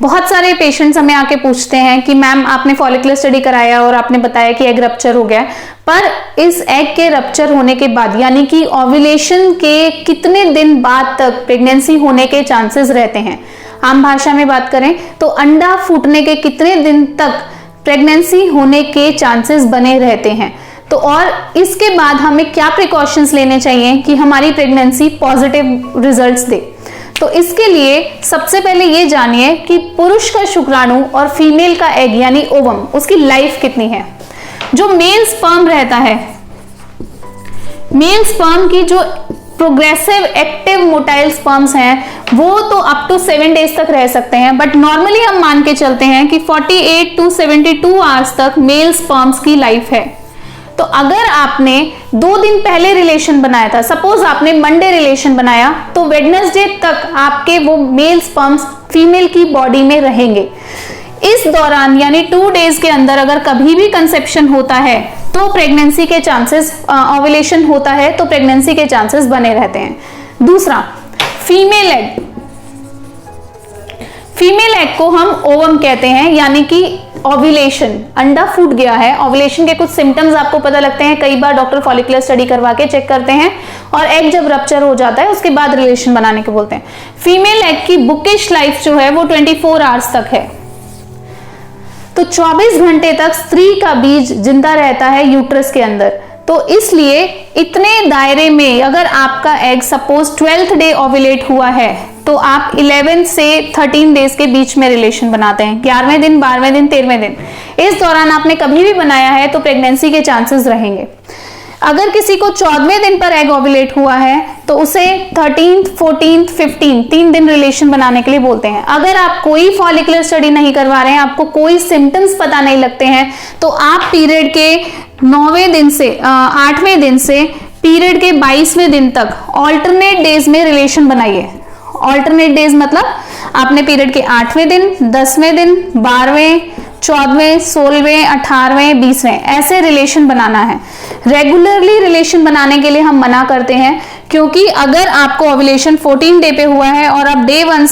बहुत सारे पेशेंट्स हमें आके पूछते हैं कि मैम आपने फॉलिकुलर स्टडी कराया और आपने बताया कि एग रप्चर हो गया, पर इस एग के रप्चर होने के बाद यानी कि ओव्यूलेशन के कितने दिन बाद तक प्रेगनेंसी होने के चांसेस रहते हैं। आम भाषा में बात करें तो अंडा फूटने के कितने दिन तक प्रेगनेंसी होने के चांसेस बने रहते हैं। तो और इसके बाद हमें क्या प्रिकॉशंस लेने चाहिए कि हमारी प्रेगनेंसी पॉजिटिव रिजल्ट्स दे। तो इसके लिए सबसे पहले ये जानिए कि पुरुष का शुक्राणु और फीमेल का एग यानी ओवम, उसकी लाइफ कितनी है। जो मेल स्पर्म रहता है, मेल स्पर्म की जो प्रोग्रेसिव एक्टिव मोटाइल स्पर्म्स हैं वो तो अप टू 7 डेज तक रह सकते हैं, बट नॉर्मली हम मान के चलते हैं कि 48 टू 72 आवर्स तक मेल स्पर्म्स की लाइफ है। तो अगर आपने 2 दिन पहले रिलेशन बनाया था, सपोज आपने मंडे रिलेशन बनाया, तो वेडनेसडे तक आपके वो मेल स्पर्म्स फीमेल की बॉडी में रहेंगे। इस दौरान यानी 2 डेज के अंदर अगर कभी भी कंसेप्शन होता है तो प्रेगनेंसी के चांसेस, ओव्यूलेशन होता है तो प्रेगनेंसी के चांसेस बने रहते हैं। दूसरा, फीमेल एग। फीमेल एग को हम ओवम कहते हैं, यानी कि ओव्यूलेशन, अंडा फूट गया है। ओव्यूलेशन के कुछ सिम्टम्स आपको पता लगते हैं, कई बार डॉक्टर फॉलिकुलर स्टडी करवा के चेक करते हैं और एग जब रप्चर हो जाता है उसके बाद रिलेशन बनाने को बोलते हैं। फीमेल एग की बुकिश लाइफ जो है वो 24 आवर्स तक है। तो 24 घंटे तक स्त्री का बीज जिंदा रहता है यूट्रस के अंदर। तो इसलिए इतने दायरे में अगर आपका egg suppose 12th day ovulate हुआ है तो आप 11 से 13 डेज के बीच में रिलेशन बनाते हैं, 11वें दिन, 12वें दिन, 13वें दिन। इस दौरान आपने कभी भी बनाया है तो प्रेगनेंसी के चांसेस रहेंगे। अगर किसी को 14वें दिन पर एग ओव्यूलेट हुआ है तो उसे 13th, 14th, 15 3 दिन रिलेशन बनाने के लिए बोलते हैं। अगर आप कोई फॉलिकुलर स्टडी नहीं करवा रहे हैं, आपको कोई सिम्टम्स पता नहीं लगते हैं, तो आप पीरियड के 9वें दिन से 8वें दिन से पीरियड के 22वें दिन तक ऑल्टरनेट डेज में रिलेशन बनाइए। ऑल्टरनेट डेज मतलब आपने पीरियड के 8वें दिन, 10वें दिन, 12वें, 14वें, 16वें, 18वें, 20वें ऐसे रिलेशन बनाना है। रेगुलरली रिलेशन बनाने के लिए हम मना करते हैं, क्योंकि अगर आपको ओव्यूलेशन 14 डे पे हुआ है और आप डे 8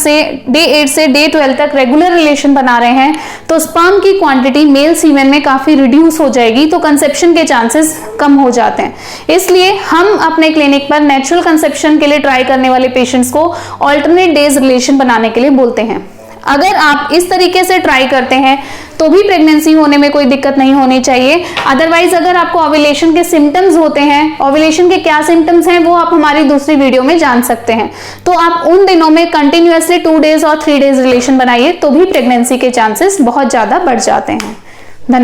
से डे 12 तक रेगुलर रिलेशन बना रहे हैं तो स्पर्म की क्वांटिटी मेल सीमेन में काफी रिड्यूस हो जाएगी, तो कंसेप्शन के चांसेस कम हो जाते हैं। इसलिए हम अपने क्लिनिक पर नेचुरल कंसेप्शन के लिए ट्राई करने वाले पेशेंट्स को ऑल्टरनेट डेज रिलेशन बनाने के लिए बोलते हैं। अगर आप इस तरीके से ट्राई करते हैं तो भी प्रेगनेंसी होने में कोई दिक्कत नहीं होनी चाहिए। अदरवाइज अगर आपको ओव्यूलेशन के सिम्टम्स होते हैं, ओव्यूलेशन के क्या सिम्टम्स हैं वो आप हमारी दूसरी वीडियो में जान सकते हैं, तो आप उन दिनों में कंटिन्यूअसली 2 डेज और 3 डेज रिलेशन बनाइए, तो भी प्रेगनेंसी के चांसेस बहुत ज्यादा बढ़ जाते हैं।